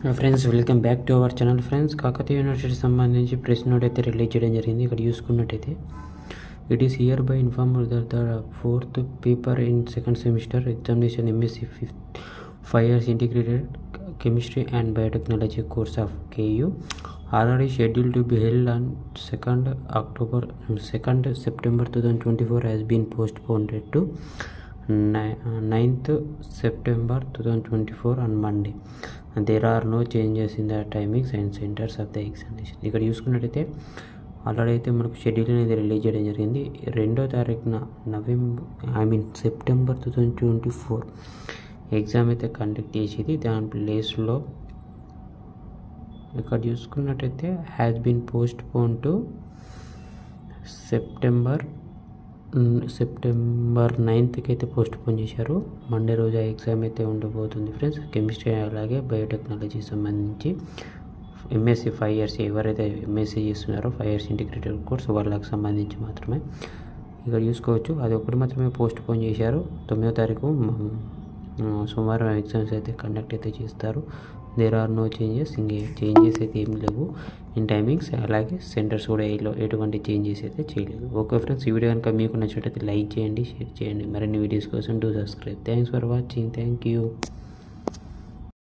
Friends welcome back to our channel. Friends, Kakatiya university సంబంధించి press note అయితే release చేయడం జరిగింది. ఇక్కడ చూసుకున్నట్టయితే it is here by inform that the 4th paper in second semester examination MSc 5 years integrated chemistry and biotechnology course of KU already scheduled to be held on 2nd September 2024 has been postponed to 9th September 2024 on Monday. And there are no changes in the timings and centers of the examination. ఇక్కడ చూసుకున్నట్టయితే already అయితే మనకు schedule అనేది release చేయడం జరిగింది. 2వ తారీఖున September 2024 exam అయితే కండక్ట్ చేసేది. దాని ప్లేస్లో ఇక్కడ చూసుకున్నట్టయితే has been postpone to September 9th అయితే పోస్ట్ పోన్ చేశారు. మండే రోజు ఆ ఎగ్జామ్ అయితే ఉండబోతుంది ఫ్రెండ్స్. కెమిస్ట్రీ అలాగే బయోటెక్నాలజీ సంబంధించి MSc 5 years ఎవరైతే MSc చేస్తున్నారో 5 years ఇంటిగ్రేటెడ్ కోర్స్ వాళ్ళకి సంబంధించి మాత్రమే ఇక్కడ చూసుకోవచ్చు. అది ఒకటి మాత్రమే పోస్ట్ పోన్ చేశారు. 9వ తారీఖు సోమవారం ఎగ్జామ్స్ అయితే కండక్ట్ అయితే చేస్తారు. There are no changes, changes అయితే ఏం లేవు ఇన్ టైమింగ్స్, అలాగే సెంటర్స్ కూడా ఎటువంటి చేంజెస్ అయితే చేయలేదు. ఓకే ఫ్రెండ్స్, ఈ వీడియో కనుక మీకు నచ్చినట్లయితే లైక్ చేయండి, షేర్ చేయండి. మరిన్ని వీడియోస్ కోసం do subscribe. Thanks for watching. Thank you.